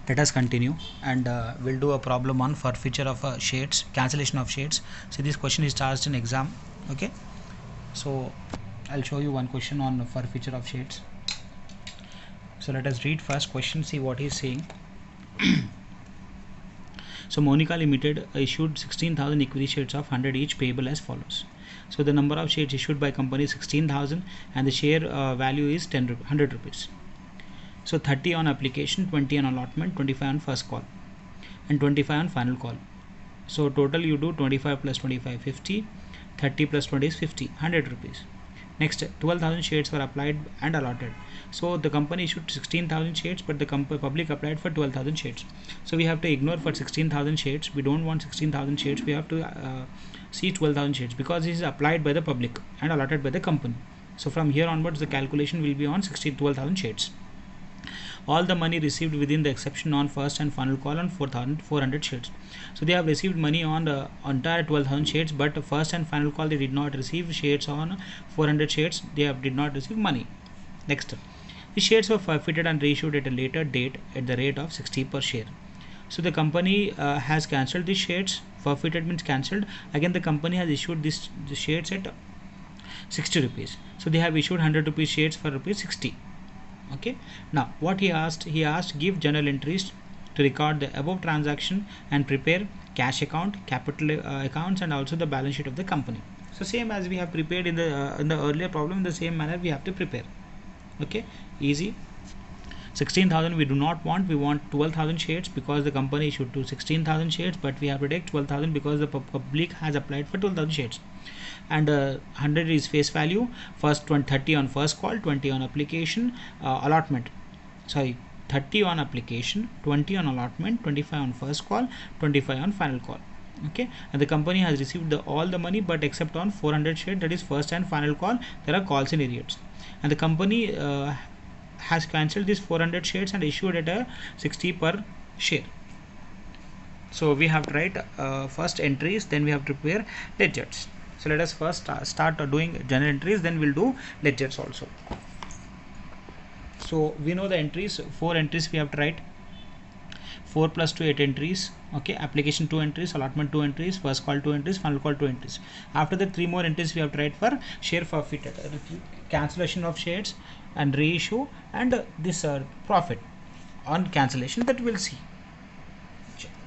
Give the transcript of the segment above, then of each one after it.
Let us continue, and we'll do a problem on forfeiture of shares, cancellation of shares. So this question is charged in exam. Okay, so I'll show you one question on forfeiture of shares. So let us read first question, see what he's saying. So Monica Limited issued 16,000 equity shares of 100 each, payable as follows. So the number of shares issued by company is 16,000 and the share value is 100 rupees. So 30 on application, 20 on allotment, 25 on first call, and 25 on final call. So total you do 25 plus 25, 50, 30 plus 20 is 50, 100 rupees. Next, 12,000 shares were applied and allotted. So the company issued 16,000 shares, but the public applied for 12,000 shares. So we have to ignore for 16,000 shares. We don't want 16,000 shares. We have to see 12,000 shares because this is applied by the public and allotted by the company. So from here onwards, the calculation will be on 12,000 shares. All the money received within the exception on first and final call on 4,400 shares. So they have received money on the entire 12,000 shares, but first and final call they did not receive shares on 400 shares. They did not receive money. Next, the shares were forfeited and reissued at a later date at the rate of 60 per share. So the company has cancelled these shares. Forfeited means cancelled. Again, the company has issued the shares at 60 rupees. So they have issued 100 rupees shares for rupees 60. Okay, now what he asked give journal entries to record the above transaction and prepare cash account, capital accounts, and also the balance sheet of the company. So same as we have prepared in the earlier problem, in the same manner we have to prepare. Okay, easy. 16,000 we do not want, we want 12,000 shares because the company issued to 16,000 shares, but we have to take 12,000 because the public has applied for 12,000 shares. And 100 is face value, first 30 on first call, 20 on application, allotment, sorry, 30 on application, 20 on allotment, 25 on first call, 25 on final call. Okay, and the company has received all the money, but except on 400 shares, that is first and final call, there are calls in arrears, and the company has cancelled these 400 shares and issued at a 60 per share. So we have to write first entries, then we have to prepare ledgers. So let us first start doing journal entries, then we'll do ledgers also. So we know the entries, 4 entries we have to write. 4 plus 2, 8 entries. Okay, application 2 entries, allotment 2 entries, first call 2 entries, final call 2 entries. After that, 3 more entries we have to write for share forfeited, cancellation of shares and reissue, and this profit on cancellation, that we'll see.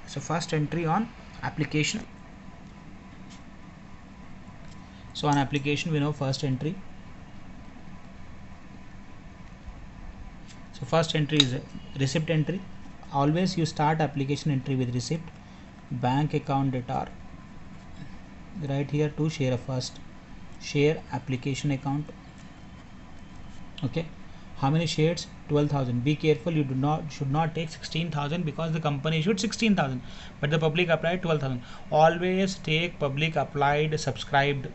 So first entry on application. So on application we know first entry. So first entry is receipt entry. Always you start application entry with receipt. Bank account data, right here to share first, share application account. Okay, how many shares? 12,000. Be careful, you should not take 16,000 because the company issued 16,000, but the public applied 12,000. Always take public applied subscribed.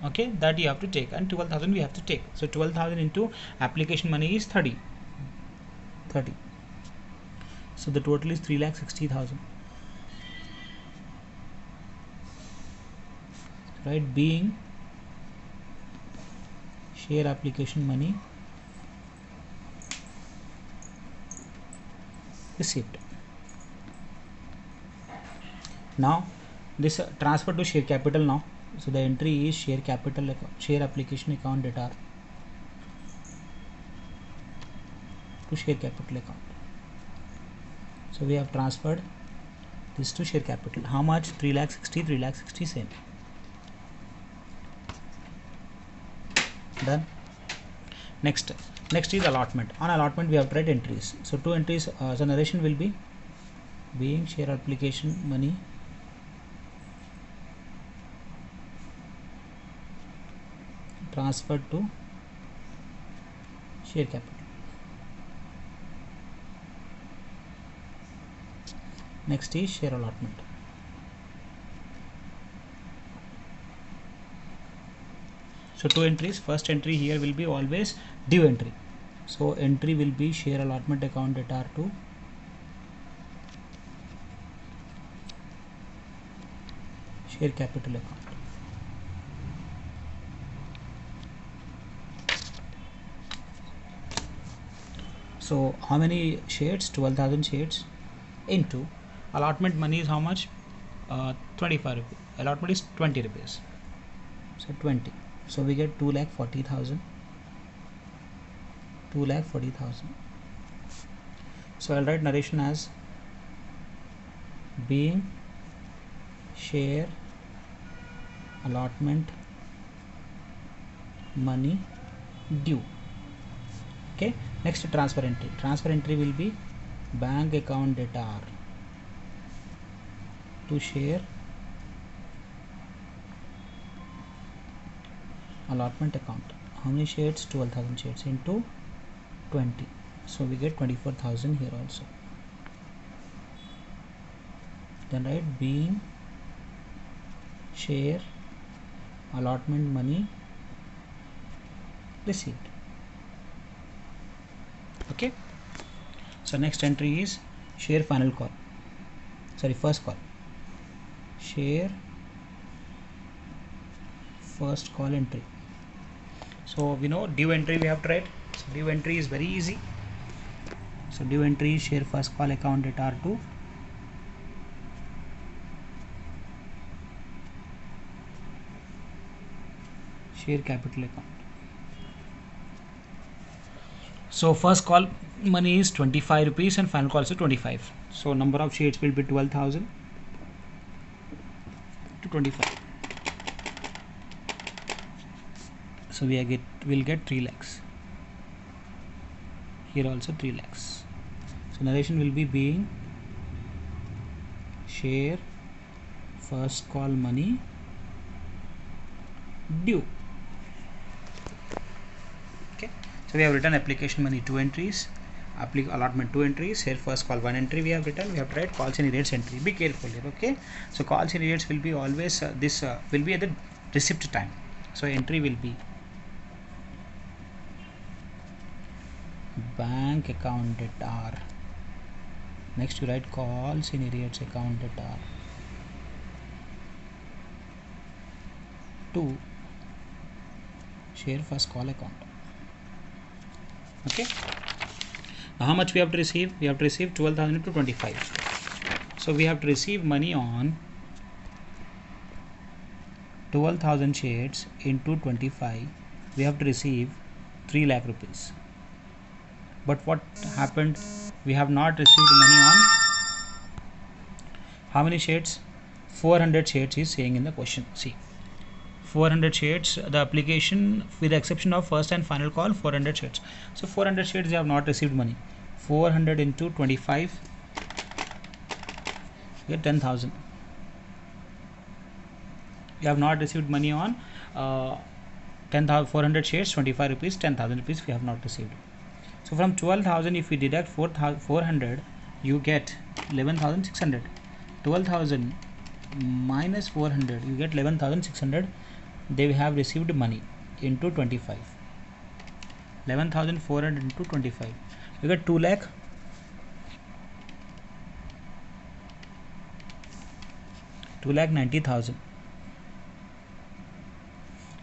Okay, that you have to take, and 12,000 we have to take. So 12,000 into application money is 30. So the total is 3,60,000. Right, being share application money received. Now this transfer to share capital now. So the entry is share capital account, share application account data to share capital account. So we have transferred this to share capital. How much? 3,60,000, 3,60,000, same. Done. Next is allotment. On allotment we have to write entries. So 2 entries. So narration will be being share application money transferred to share capital. Next is share allotment. So 2 entries. First entry here will be always due entry. So entry will be share allotment account data to share capital account. So how many shares? 12,000 shares. into allotment money is how much? 25 rupees. Allotment is 20 rupees. So 20. So we get 2,40,000. 2,40,000. So I'll write narration as being share allotment money due. Okay, next transfer entry. Transfer entry will be bank account data to share allotment account. How many shares? 12,000 shares into 20. So we get 24,000 here also. Then write being share allotment money received. Okay, so next entry is share final call, sorry, first call, share first call entry. So we know due entry we have to write. So due entry is very easy. So due entry is share first call account at R2 share capital account. So first call money is 25 rupees and final call is 25. So number of shares will be 12,000 to 25. So we'll get 3 lakhs. Here also 3 lakhs. So narration will be being share first call money due. Okay, so we have written application money 2 entries, allotment 2 entries, share first call 1 entry we have written. We have to write calls and events entry. Be careful here. Okay, so calls and events will be always this will be at the receipt time. So entry will be bank account at R. Next you write calls in arrears account at R. 2 share first call account. Okay, now how much we have to receive? We have to receive 12,000 to 25. So we have to receive money on 12,000 shares into 25. We have to receive 3 lakh rupees. But what happened? We have not received money on how many shares? 400 shares is saying in the question. See, 400 shares, the application with the exception of first and final call, 400 shares. So 400 shares they have not received money. 400 into 25, you get 10,000. We have not received money on 400 shares, 25 rupees, 10,000 rupees we have not received. So from 12,000 if we deduct 400, you get 11,600. 12,000 minus 400, you get 11,600. They have received money into 25. 11,400 into 25, you get 2 lakh. 2,90,000.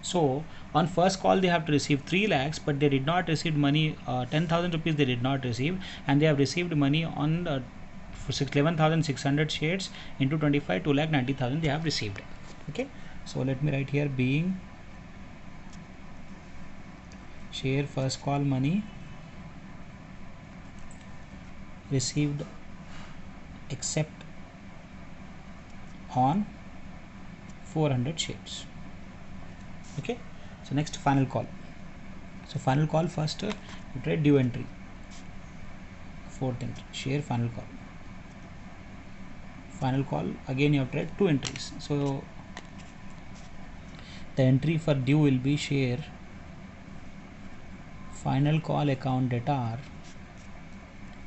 So on first call they have to receive 3 lakhs, but they did not receive money. 10,000 rupees they did not receive, and they have received money on 11,600 shares into 25. 2,90,000 they have received. Okay, so let me write here being share first call money received except on 400 shares. Okay, so next final call. So final call first you write due entry, fourth entry, share final call. Final call again you have to write 2 entries. So the entry for due will be share final call account data R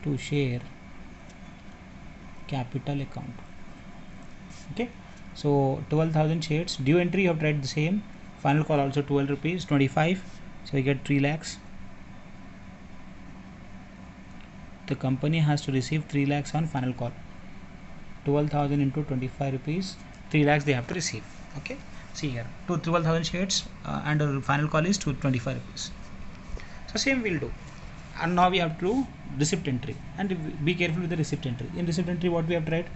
to share capital account. Okay, so 12,000 shares, due entry you have to write the same, final call also 12 rupees, 25. So you get 3 lakhs. The company has to receive 3 lakhs on final call. 12,000 into 25 rupees, 3 lakhs they have to receive. Okay, see here, 12,000 shares and final call is 25 rupees. So same we'll do. and now we have to do receipt entry, and be careful with the receipt entry. In receipt entry, what we have to write?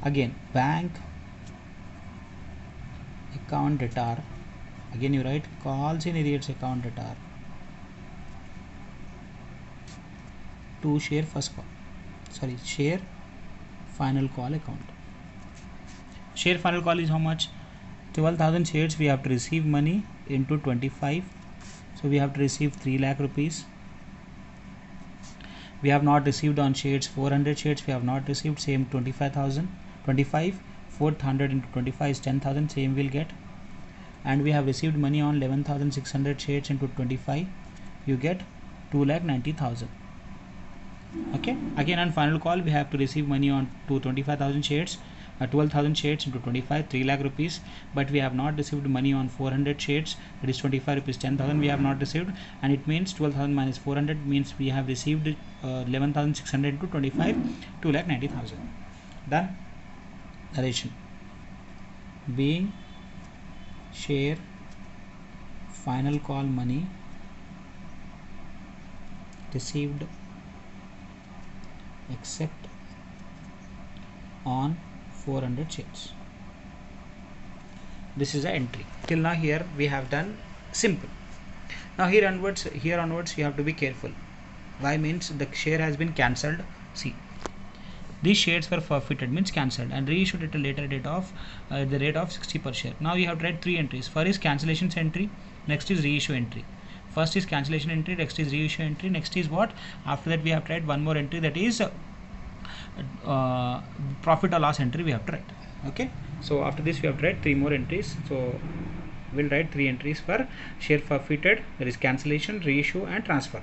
Again, bank account debtor. Again you write calls in arrears account debtor to share first call, sorry, share final call account. Share final call is how much? 12,000 shares we have to receive money into 25, so we have to receive 3 lakh rupees. We have not received on shares 400 shares, we have not received, same 25,000, 25, 400 into 25 is 10,000, same we'll get. And we have received money on 11,600 shares into 25, you get 2,90,000. Okay, again on final call we have to receive money on 25,000 shares, 12,000 shares into 25, 3 lakh rupees, but we have not received money on 400 shares, that is 25 rupees, 10,000 we have not received, and it means 12,000 minus 400 means we have received 11,600 into 25, 2,90,000. Done. Narration. Being share final call money received except on 400 shares. This is the entry. Till now here we have done simple. Now here onwards you have to be careful. Why? Means the share has been cancelled. See, these shares were forfeited, means cancelled, and reissued at a later date of the rate of 60 per share. Now you have to write 3 entries. First is cancellation entry, next is reissue entry. First is cancellation entry, next is reissue entry, next is what? After that we have to write one more entry, that is profit or loss entry we have to write. Okay, so after this we have to write 3 more entries. So we'll write 3 entries for share forfeited, that is cancellation, reissue and transfer.